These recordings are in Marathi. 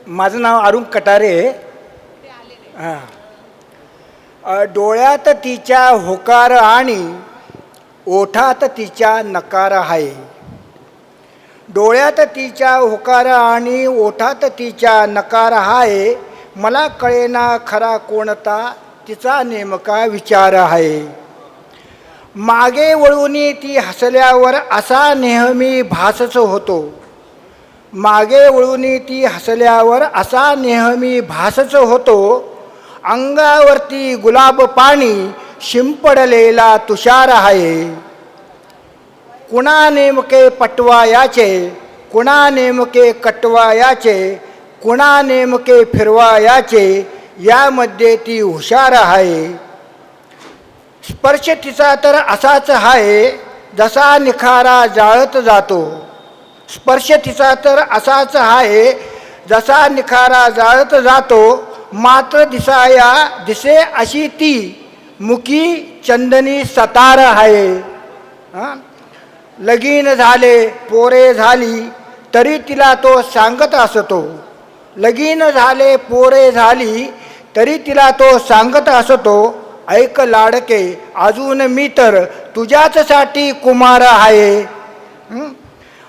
माझं नाव अरुण कटारे आहे. डोळ्यात तिच्या होकार आणि ओठात तिच्या नकार आहे. डोळ्यात तिच्या होकार आणि ओठात तिच्या नकार आहे. मला कळेना खरा कोणता तिचा नेमका विचार आहे. मागे वळून ती हसल्यावर असा नेहमी भासच होतो. मागे वळून ती हसल्यावर असा नेहमी भासच होतो. अंगावरती गुलाब पाणी शिंपडलेला तुषार आहे. कुणा नेमके पटवायाचे, कुणा नेमके कटवायाचे, कुणा नेमके फिरवायाचे, यामध्ये ती हुशार आहे. स्पर्श तिचा तर असाच आहे जसा निखारा जाळत जातो. स्पर्श तिचा तर असाच आहे जसा निखारा जाळत जातो. मात्र दिसे अशी ती मुखी चंदनी सतार आहे. लगीन झाले पोरे झाली तरी तिला तो सांगत असतो. लगीन झाले पोरे झाली तरी तिला तो सांगत असतो. ऐक लाडके अजून मी तर तुझ्याचसाठी कुमार आहे.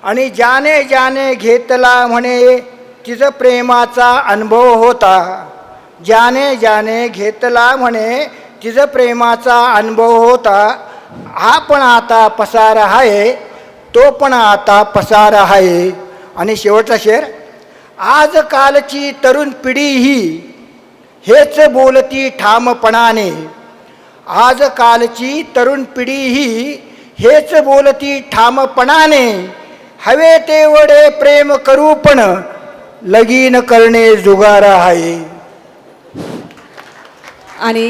आणि ज्याने ज्याने घेतला म्हणे तिचं प्रेमाचा अनुभव होता. ज्याने ज्याने घेतला म्हणे तिचं प्रेमाचा अनुभव होता. हा पण आता पसार आहे, तो पण आता पसार आहे. आणि शेवटचा शेर, आजकालची तरुण पिढी ही हेच बोलती ठामपणाने. आजकालची तरुण पिढी ही हेच बोलती ठामपणाने. हवे तेवढे प्रेम करू पण लगीन करणे जुगार आहे. आणि